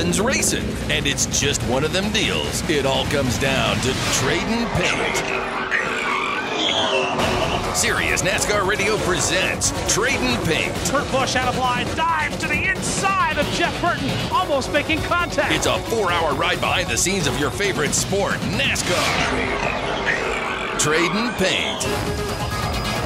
Nothing's racing, and it's just one of them deals. It all comes down to Tradin Paint. Sirius NASCAR Radio presents Tradin Paint. Kurt Busch out of line, dives to the inside of Jeff Burton, almost making contact. It's a 4-hour ride behind the scenes of your favorite sport, NASCAR. Tradin Paint.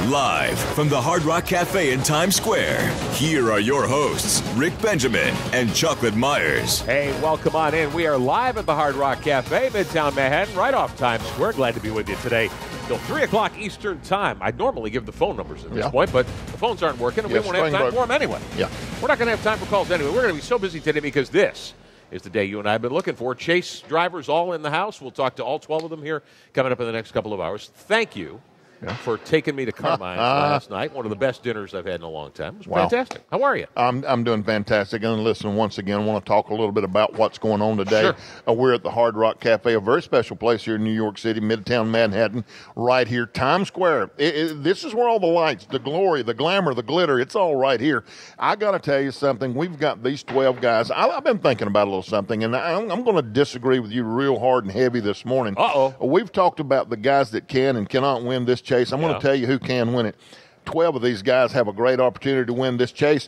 Live from the Hard Rock Cafe in Times Square, here are your hosts, Rick Benjamin and Chocolate Myers. Hey, welcome on in. We are live at the Hard Rock Cafe, Midtown Manhattan, right off Times Square. Glad to be with you today till 3 o'clock Eastern Time. I'd normally give the phone numbers at this point, but the phones aren't working, and we won't have time for them anyway. We're not going to have time for calls anyway. We're going to be so busy today because this is the day you and I have been looking for. Chase drivers all in the house. We'll talk to all 12 of them here coming up in the next couple of hours. Thank you for taking me to Carmine's last night. One of the best dinners I've had in a long time. It was fantastic. How are you? I'm doing fantastic. And listen, once again, I want to talk a little bit about what's going on today. Sure. We're at the Hard Rock Cafe, a very special place here in New York City, Midtown Manhattan, right here, Times Square. This is where all the lights, the glory, the glamour, the glitter, it's all right here. I got to tell you something. We've got these 12 guys. I've been thinking about a little something, and I'm going to disagree with you real hard and heavy this morning. We've talked about the guys that can and cannot win this chase. I'm going to tell you who can win it. 12 of these guys have a great opportunity to win this chase.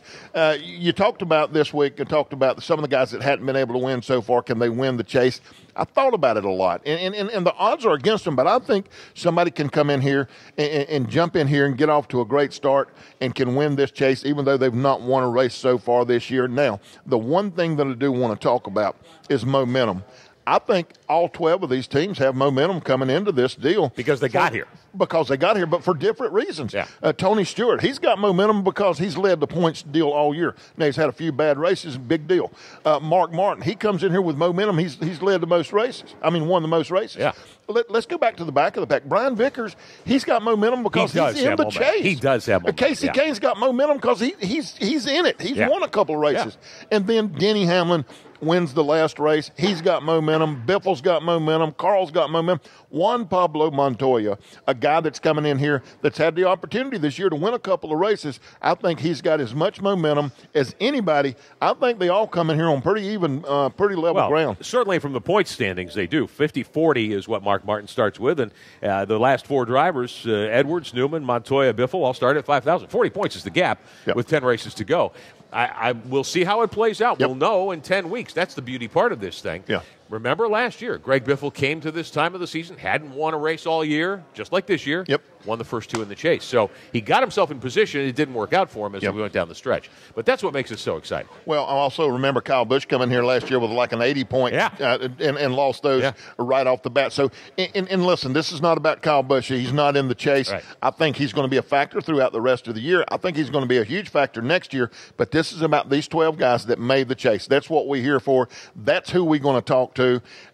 You talked about this week and talked about some of the guys that hadn't been able to win so far. Can they win the chase? I thought about it a lot, and the odds are against them, but I think somebody can come in here and jump in here and get off to a great start and can win this chase, even though they've not won a race so far this year. Now, the one thing that I do want to talk about is momentum. I think all 12 of these teams have momentum coming into this deal. Because they got here. Because they got here, but for different reasons. Tony Stewart, he's got momentum because he's led the points deal all year. Now, he's had a few bad races, big deal. Mark Martin, he comes in here with momentum. He's led the most races. Won the most races. Let's go back to the back of the pack. Brian Vickers, he's got momentum because he's in the chase. He does have momentum. Casey Kane's got momentum because he's in it. He's won a couple of races. And then Denny Hamlin wins the last race. He's got momentum. Biffle's got momentum. Carl's got momentum. Juan Pablo Montoya, a guy that's coming in here that's had the opportunity this year to win a couple of races. I think he's got as much momentum as anybody. I think they all come in here on pretty even, pretty level ground. Certainly from the point standings, they do. 50-40 is what Mark Martin starts with. And the last four drivers, Edwards, Newman, Montoya, Biffle, all start at 5,000. 40 points is the gap with 10 races to go. I will see how it plays out. We'll know in 10 weeks. That's the beauty part of this thing. Remember last year, Greg Biffle came to this time of the season, hadn't won a race all year, just like this year. Won the first two in the chase. So he got himself in position. It didn't work out for him as we went down the stretch. But that's what makes it so exciting. Well, I also remember Kyle Busch coming here last year with like an 80-point and lost those right off the bat. So, and listen, this is not about Kyle Busch. He's not in the chase. I think he's going to be a factor throughout the rest of the year. I think he's going to be a huge factor next year. But this is about these 12 guys that made the chase. That's what we're here for. That's who we're going to talk to.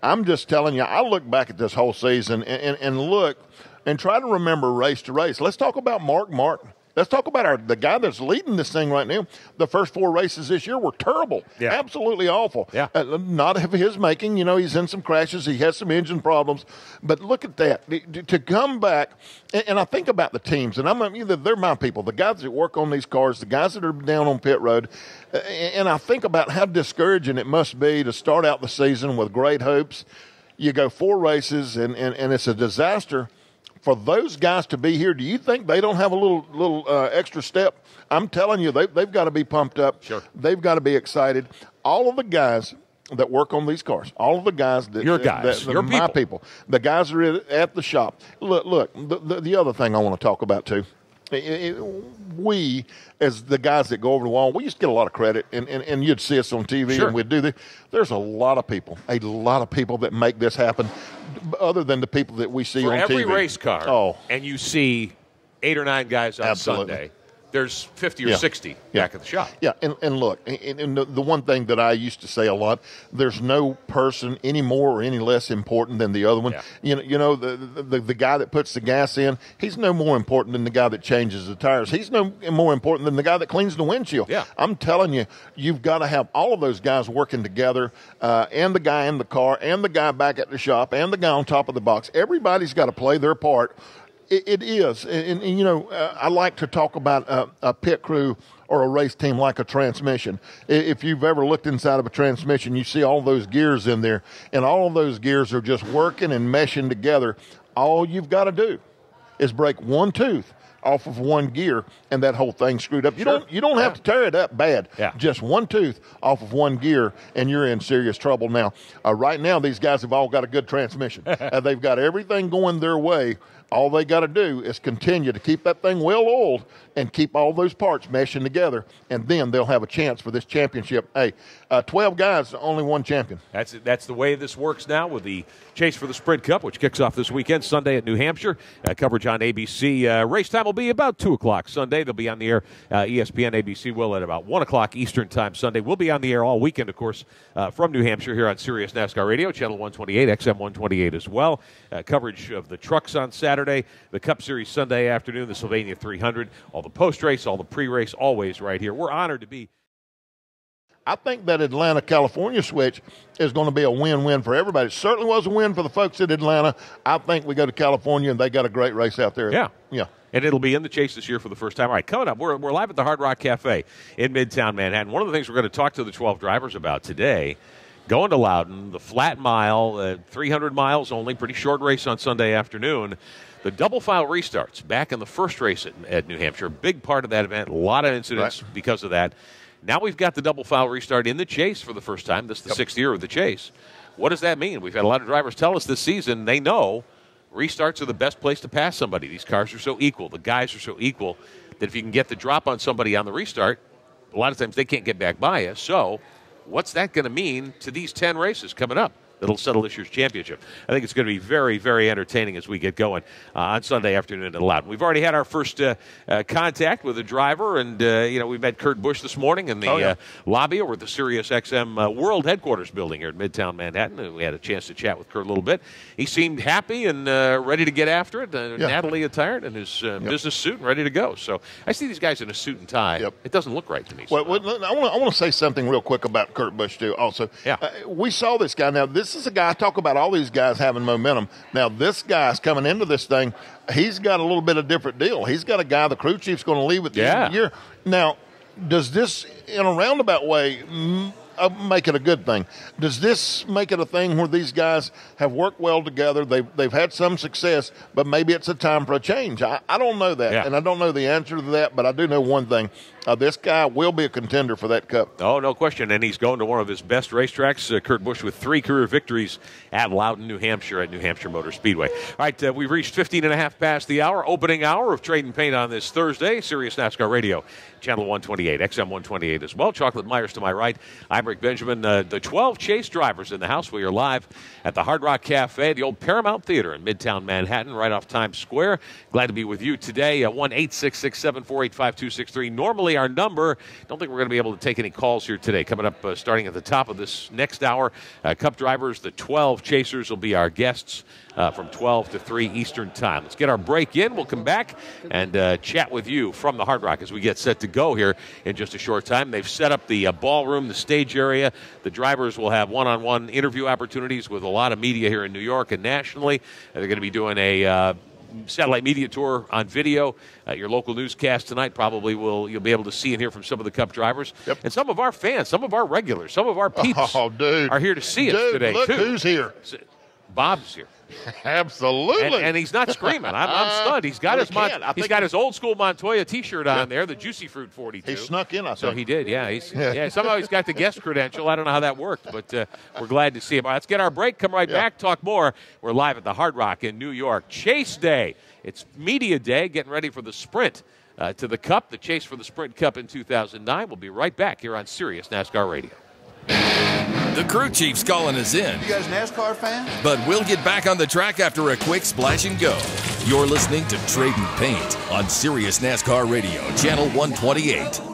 I'm just telling you, I look back at this whole season and look and try to remember race to race. Let's talk about Mark Martin. Let's talk about the guy that's leading this thing right now. The first four races this year were terrible, absolutely awful. Not of his making. You know, he's in some crashes. He has some engine problems. But look at that. To come back, and I think about the teams, and they're my people, the guys that work on these cars, the guys that are down on pit road, and I think about how discouraging it must be to start out the season with great hopes. You go four races, and it's a disaster. For those guys to be here, do you think they don't have a little extra step? I'm telling you, they've got to be pumped up. They've got to be excited. All of the guys that work on these cars, all of the guys that my people, the guys that are at the shop. Look. The other thing I want to talk about too. We, as the guys that go over the wall, we used to get a lot of credit, and you'd see us on TV, and we'd do this. There's a lot of people that make this happen, other than the people that we see on TV. For every race car, and you see 8 or 9 guys on Sunday, there's 50 or 60 back at the shop. And look, and the one thing that I used to say a lot, there's no person any more or any less important than the other one. You know, the guy that puts the gas in, he's no more important than the guy that changes the tires. He's no more important than the guy that cleans the windshield. I'm telling you, you've got to have all of those guys working together, and the guy in the car, and the guy back at the shop, and the guy on top of the box. Everybody's got to play their part It is. And you know, I like to talk about a pit crew or a race team like a transmission. If you've ever looked inside of a transmission, you see all those gears in there, and all of those gears are just working and meshing together. All you've got to do is break one tooth off of one gear, and that whole thing's screwed up. You don't have to tear it up bad. Yeah. Just one tooth off of one gear, and you're in serious trouble. Now, right now, these guys have all got a good transmission. They've got everything going their way. All they got to do is continue to keep that thing well oiled and keep all those parts meshing together, and then they'll have a chance for this championship. Hey, 12 guys, only one champion. That's the way this works now with the Chase for the Sprint Cup, which kicks off this weekend, Sunday at New Hampshire. Coverage on ABC. Race time will be about 2 o'clock Sunday. They'll be on the air. ESPN, ABC will at about 1 o'clock Eastern time Sunday. We'll be on the air all weekend, of course, from New Hampshire here on Sirius NASCAR Radio, Channel 128, XM 128 as well. Coverage of the trucks on Saturday, the Cup Series Sunday afternoon, the Sylvania 300, all the post-race, all the pre-race, always right here. We're honored to be. I think that Atlanta-California switch is going to be a win-win for everybody. It certainly was a win for the folks at Atlanta. I think we go to California, and they got a great race out there. Yeah. And it'll be in the Chase this year for the first time. All right, coming up, we're live at the Hard Rock Cafe in Midtown Manhattan. One of the things we're going to talk to the 12 drivers about today, going to Loudon, the flat mile, 300 miles only, pretty short race on Sunday afternoon. The double file restarts back in the first race at New Hampshire, big part of that event, a lot of incidents because of that. Now we've got the double file restart in the Chase for the first time. This is the sixth year of the Chase. What does that mean? We've had a lot of drivers tell us this season they know restarts are the best place to pass somebody. These cars are so equal. The guys are so equal that if you can get the drop on somebody on the restart, a lot of times they can't get back by you. So what's that going to mean to these 10 races coming up that'll settle this year's championship? I think it's going to be very, very entertaining as we get going on Sunday afternoon at Loudon. We've already had our first contact with a driver, and we met Kurt Busch this morning in the lobby over at the Sirius XM World Headquarters building here in Midtown Manhattan. And we had a chance to chat with Kurt a little bit. He seemed happy and ready to get after it. Natalie attired in his business suit and ready to go. So I see these guys in a suit and tie. It doesn't look right to me. Well, I want to say something real quick about Kurt Busch too. Also, we saw this guy. Now this is a guy. I talk about all these guys having momentum. Now this guy's coming into this thing. He's got a little bit of different deal. He's got a guy the crew chief's going to leave at the end of the year. Now, does this, in a roundabout way, make it a good thing? Does this make it a thing where these guys have worked well together, they've had some success, but maybe it's a time for a change? I don't know that, and I don't know the answer to that, but I do know one thing. This guy will be a contender for that Cup. Oh, no question, and he's going to one of his best racetracks. Kurt Busch with 3 career victories at Loudon, New Hampshire at New Hampshire Motor Speedway. All right, we've reached 15 and a half past the hour, opening hour of Tradin Paint on this Thursday. Sirius NASCAR Radio, Channel 128, XM 128 as well. Chocolate Myers to my right. I'm Rick Benjamin. The 12 Chase drivers in the house. We are live at the Hard Rock Cafe, the old Paramount Theater in Midtown Manhattan, right off Times Square. Glad to be with you today. 1-866-748-5263. Normally our number. Don't think we're going to be able to take any calls here today. Coming up starting at the top of this next hour, Cup drivers, the 12 Chasers will be our guests from 12 to 3 Eastern time. Let's get our break in. We'll come back and chat with you from the Hard Rock as we get set to go here in just a short time. They've set up the ballroom, the stage area. The drivers will have one-on-one interview opportunities with a lot of media here in New York and nationally. They're going to be doing a satellite media tour on video. Your local newscast tonight probably you'll be able to see and hear from some of the Cup drivers. And some of our fans, some of our regulars, some of our peeps are here to see us today, look too. Who's here? Bob's here. Absolutely. And he's not screaming. I'm stunned. He's got his old school Montoya T-shirt on there, the Juicy Fruit 42. He snuck in, I think. So he did, somehow he's got the guest credential. I don't know how that worked, but we're glad to see him. All right, let's get our break. Come right back, talk more. We're live at the Hard Rock in New York. Chase Day. It's Media Day, getting ready for the sprint to the Cup, the Chase for the Sprint Cup in 2009. We'll be right back here on Sirius NASCAR Radio. The crew chief's calling us in. You guys NASCAR fans? But we'll get back on the track after a quick splash and go. You're listening to Tradin Paint on Sirius NASCAR Radio, Channel 128.